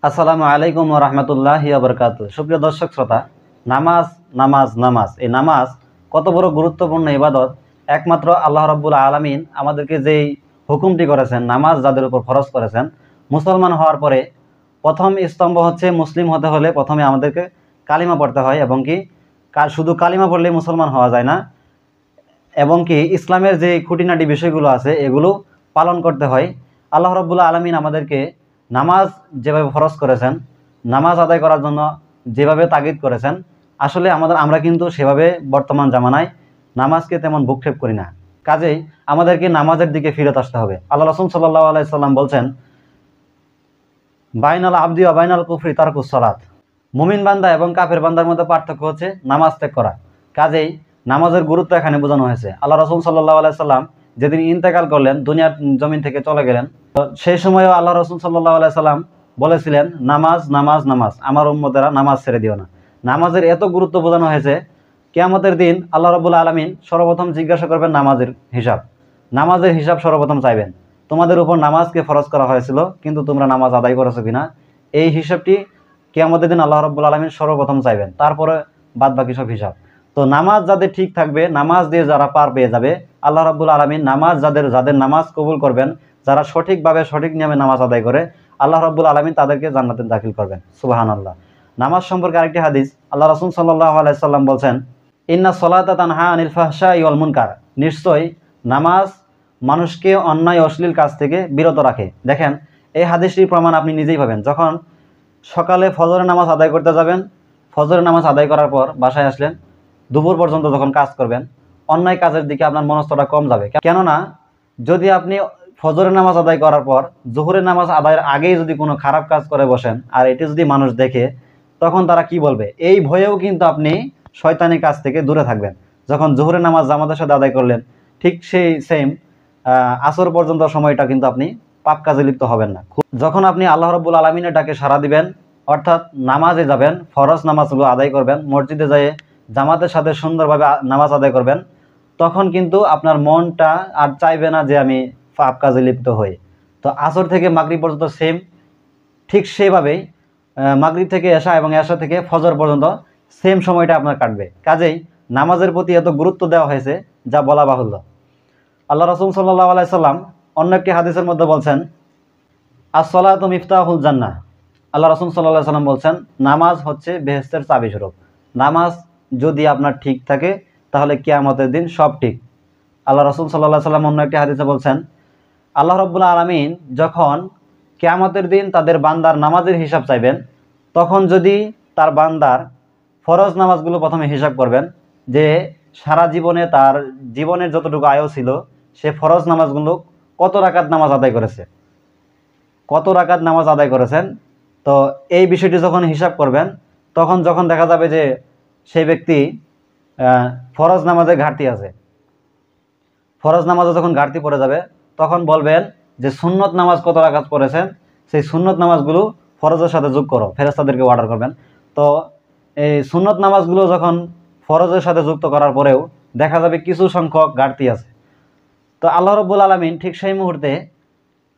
আসসালামু আলাইকুম ওয়া রাহমাতুল্লাহি ওয়া বারাকাতুহু। সুপ্রিয় দর্শক শ্রোতা, নামাজ নামাজ নামাজ এই নামাজ কত বড় গুরুত্বপূর্ণ ইবাদত। একমাত্র আল্লাহ রাব্বুল আলামিন আমাদেরকে যেই হুকুমটি করেছেন, নামাজ যাদের উপর ফরজ করেছেন, মুসলমান হওয়ার পরে প্রথম স্তম্ভ হচ্ছে মুসলিম হতে হলে প্রথমে আমাদেরকে কালিমা পড়তে হয়, এবং কি শুধু কালিমা পড়লেই মুসলমান হওয়া যায় না, এবং কি ইসলামের যে খুঁটিনাটি বিষয়গুলো আছে এগুলো পালন করতে হয়। আল্লাহ রাব্বুল আলামিন আমাদেরকে নামাজ যেভাবে ফরজ করেছেন, নামাজ আদায় করার জন্য যেভাবে তাগিদ করেছেন, আসলে আমরা কিন্তু সেভাবে বর্তমান জামানায় নামাজকে তেমন ভ্রুক্ষেপ করি না। কাজেই আমাদেরকে নামাজের দিকে ফিরত আসতে হবে। আল্লাহ রাসূল সাল্লাল্লাহু আলাইহি সাল্লাম বলছেন, বাইনাল আবদি ওয়া বাইনাল কুফরি তারকুস সালাত। মুমিন বান্দা এবং কাফের বান্দার মধ্যে পার্থক্য হচ্ছে নামাজ ত্যাগ করা। কাজেই নামাজের গুরুত্ব এখানে বোঝানো হয়েছে। আল্লাহ রাসূল সাল্লাল্লাহু আলাইহি সাল্লাম যেদিন ইন্তেকাল করলেন, দুনিয়ার জমিন থেকে চলে গেলেন, তো সেই সময়ও আল্লাহ রাসূল সাল্লাল্লাহু আলাইহি সাল্লাম বলেছিলেন, নামাজ নামাজ নামাজ, আমার উম্মতেরা নামাজ ছেড়ে দিও না। নামাজের এত গুরুত্ব বোঝানো হয়েছে, কিয়ামতের দিন আল্লাহ রাব্বুল আলামিন সর্বপ্রথম জিজ্ঞাসা করবেন নামাজের হিসাব সর্বপ্রথম চাইবেন। তোমাদের উপর নামাজকে ফরজ করা হয়েছিল, কিন্তু তোমরা নামাজ আদায় করেছো কিনা, এই হিসাবটি কিয়ামতের দিন আল্লাহ রাব্বুল আলামিন সর্বপ্রথম চাইবেন, তারপরে বাদ বাকি সব হিসাব। তো নামাজ যাদের ঠিক থাকবে, নামাজ দিয়ে যারা পার পেয়ে যাবে, আল্লাহ রাব্বুল আলামিন নামাজ যাদের নামাজ কবুল করবেন, যারা সঠিকভাবে সঠিক নিয়মে নামাজ আদায় করে, আল্লাহ রাব্বুল আলামিন তাদেরকে জান্নাতে দাখিল করবেন। সুবহানাল্লাহ। নামাজ সম্পর্কে আরেকটি হাদিস, আল্লাহ রাসূল সাল্লাল্লাহু আলাইহি সাল্লাম বলছেন, ইন্না সলাতা তানহা আনিল ফাহশাই ওয়াল মুনকার। নিশ্চয় নামাজ মানুষকে অন্যায় অশ্লীল কাজ থেকে বিরত রাখে। দেখেন, এই হাদিসটির প্রমাণ আপনি নিজেই পাবেন। যখন সকালে ফজরের নামাজ আদায় করতে যাবেন, ফজরের নামাজ আদায় করার পর বাসায় আসলেন, দুপুর পর্যন্ত যখন কাজ করবেন, অন্যায় কাজের দিকে আপনার মনস্থটা কম যাবে। কেননা যদি আপনি ফজরের নামাজ আদায় করার পর জোহরের নামাজ আদায়ের আগেই যদি কোনো খারাপ কাজ করে বসেন, আর এটি যদি মানুষ দেখে, তখন তারা কি বলবে, এই ভয়েও কিন্তু আপনি শয়তানি কাজ থেকে দূরে থাকবেন। যখন জোহরের নামাজ জামাতের সাথে আদায় করলেন, ঠিক সেই সেম আসর পর্যন্ত সময়টা কিন্তু আপনি পাপ কাজে লিপ্ত হবেন না। যখন আপনি আল্লাহ রাব্বুল আলামিনের ডাকে সাড়া দিবেন, অর্থাৎ নামাজে যাবেন, ফরজ নামাজগুলো আদায় করবেন, মসজিদে যেয়ে জামাতের সাথে সুন্দরভাবে নামাজ আদায় করবেন, তখন কিন্তু আপনার মনটা আর চাইবে না যে আমি পাপ কাজে লিপ্ত হই। তো আসর থেকে মাগরিব পর্যন্ত সেম, ঠিক সেভাবেই মাগরিব থেকে এশা এবং এশা থেকে ফজর পর্যন্ত সেম সময়টা আপনার কাটবে। কাজেই নামাজের প্রতি এত গুরুত্ব দেওয়া হয়েছে যা বলা বাহুল্য। আল্লাহ রাসূল সাল্লাল্লাহু আলাইহি সাল্লাম অন্য একটি হাদিসের মধ্যে বলছেন, as-সালাতু মিফতাহুল জান্নাহ। আল্লাহ রাসূল সাল্লাল্লাহু আলাইহি সাল্লাম বলছেন, নামাজ হচ্ছে বেহেশতের চাবি স্বরূপ। নামাজ যদি আপনার ঠিক থাকে, তাহলে কিয়ামতের দিন সব ঠিক। আল্লাহ রাসূল সাল্লাল্লাহু আলাইহি সাল্লাম অন্য একটি হাদিসে বলছেন, আল্লাহ রাব্বুল আলামিন যখন কিয়ামতের দিন তাদের বান্দার নামাজের হিসাব চাইবেন, তখন যদি তার বান্দার ফরজ নামাজগুলো প্রথমে হিসাব করবেন, যে সারা জীবনে তার জীবনের যতটুকু আয়ু ছিল, সে ফরজ নামাজগুলো কত রাকাত নামাজ আদায় করেছেন, তো এই বিষয়টি যখন হিসাব করবেন, তখন যখন দেখা যাবে যে সেই ব্যক্তি ফরজ নামাজে ঘাটতি আছে, ফরজ নামাজে যখন ঘাটতি পড়ে যাবে, তখন বলবেন যে সুন্নত নামাজ কত রাকাত পড়েছেন, সেই সুন্নত নামাজগুলো ফরজের সাথে যোগ করো, ফেরেশতাদেরকে অর্ডার করবেন। তো এই সুন্নত নামাজগুলো যখন ফরজের সাথে যুক্ত করার পরেও দেখা যাবে কিছু সংখ্যক ঘাটতি আছে, তো আল্লাহ রাব্বুল আলামিন ঠিক সেই মুহূর্তে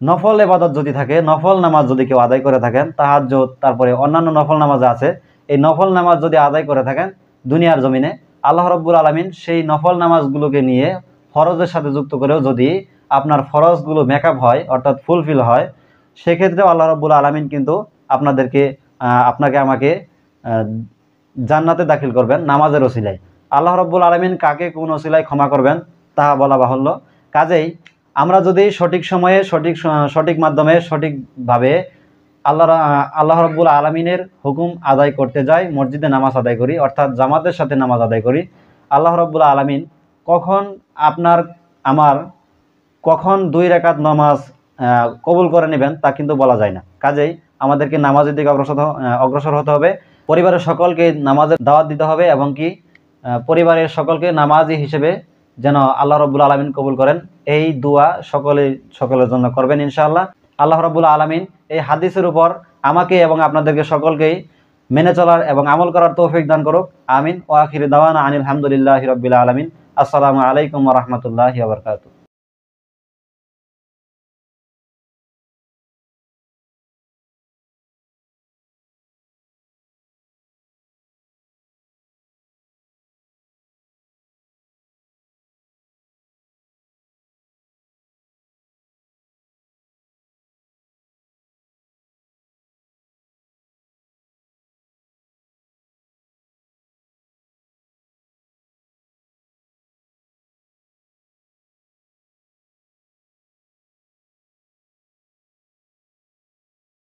নফল ইবাদত যদি থাকে, নফল নামাজ যদি কেউ আদায় করে থাকেন, তাহাজ্জুদ, তারপরে অন্যান্য নফল নামাজ আছে, এই নফল নামাজ যদি আদায় করে থাকেন দুনিয়ার জমিনে, আল্লাহ রাব্বুল আলামিন সেই নফল নামাজগুলোকে নিয়ে ফরজের সাথে যুক্ত করেও যদি আপনার ফরজগুলো মেকআপ হয়, অর্থাৎ ফুলফিল হয়, সেক্ষেত্রেও আল্লাহ রাব্বুল আলামিন কিন্তু আপনাকে আমাকে জান্নাতে দাখিল করবেন নামাজের ওসিলায়। আল্লাহ রাব্বুল আলামিন কাকে কোন ওসিলায় ক্ষমা করবেন তাহা বলা বাহুল্য। কাজেই আমরা যদি সঠিক সময়ে সঠিক মাধ্যমে সঠিকভাবে আল্লাহ রাব্বুল আলামিনের হুকুম আদায় করতে যাই, মসজিদে নামাজ আদায় করি, অর্থাৎ জামাতের সাথে নামাজ আদায় করি, আল্লাহ রাব্বুল আলামিন কখন 2 রাকাত নামাজ কবুল করে নেবেন তা কিন্তু বলা যায় না। কাজেই আমাদেরকে নামাজের দিকে অগ্রসর হতে হবে, পরিবারের সকলকে নামাজের দাওয়াত দিতে হবে, এবং কি পরিবারের সকলকে নামাজি হিসেবে যেন আল্লাহ রাব্বুল আলামিন কবুল করেন, এই দোয়া সকলের জন্য করবেন ইনশাআল্লাহ। আল্লাহ রাব্বুল আলামিন এই হাদিসের উপর আমাকে এবং আপনাদেরকে সকলকেই মেনে চলার এবং আমল করার তৌফিক দান করুক। আমিন। ওয়া আখিরু দাওয়ানা আনিল হামদুলিল্লাহি রাব্বিল আলামিন। আসসালামু আলাইকুম ওয়া রাহমাতুল্লাহি ওয়া বারাকাতুহু।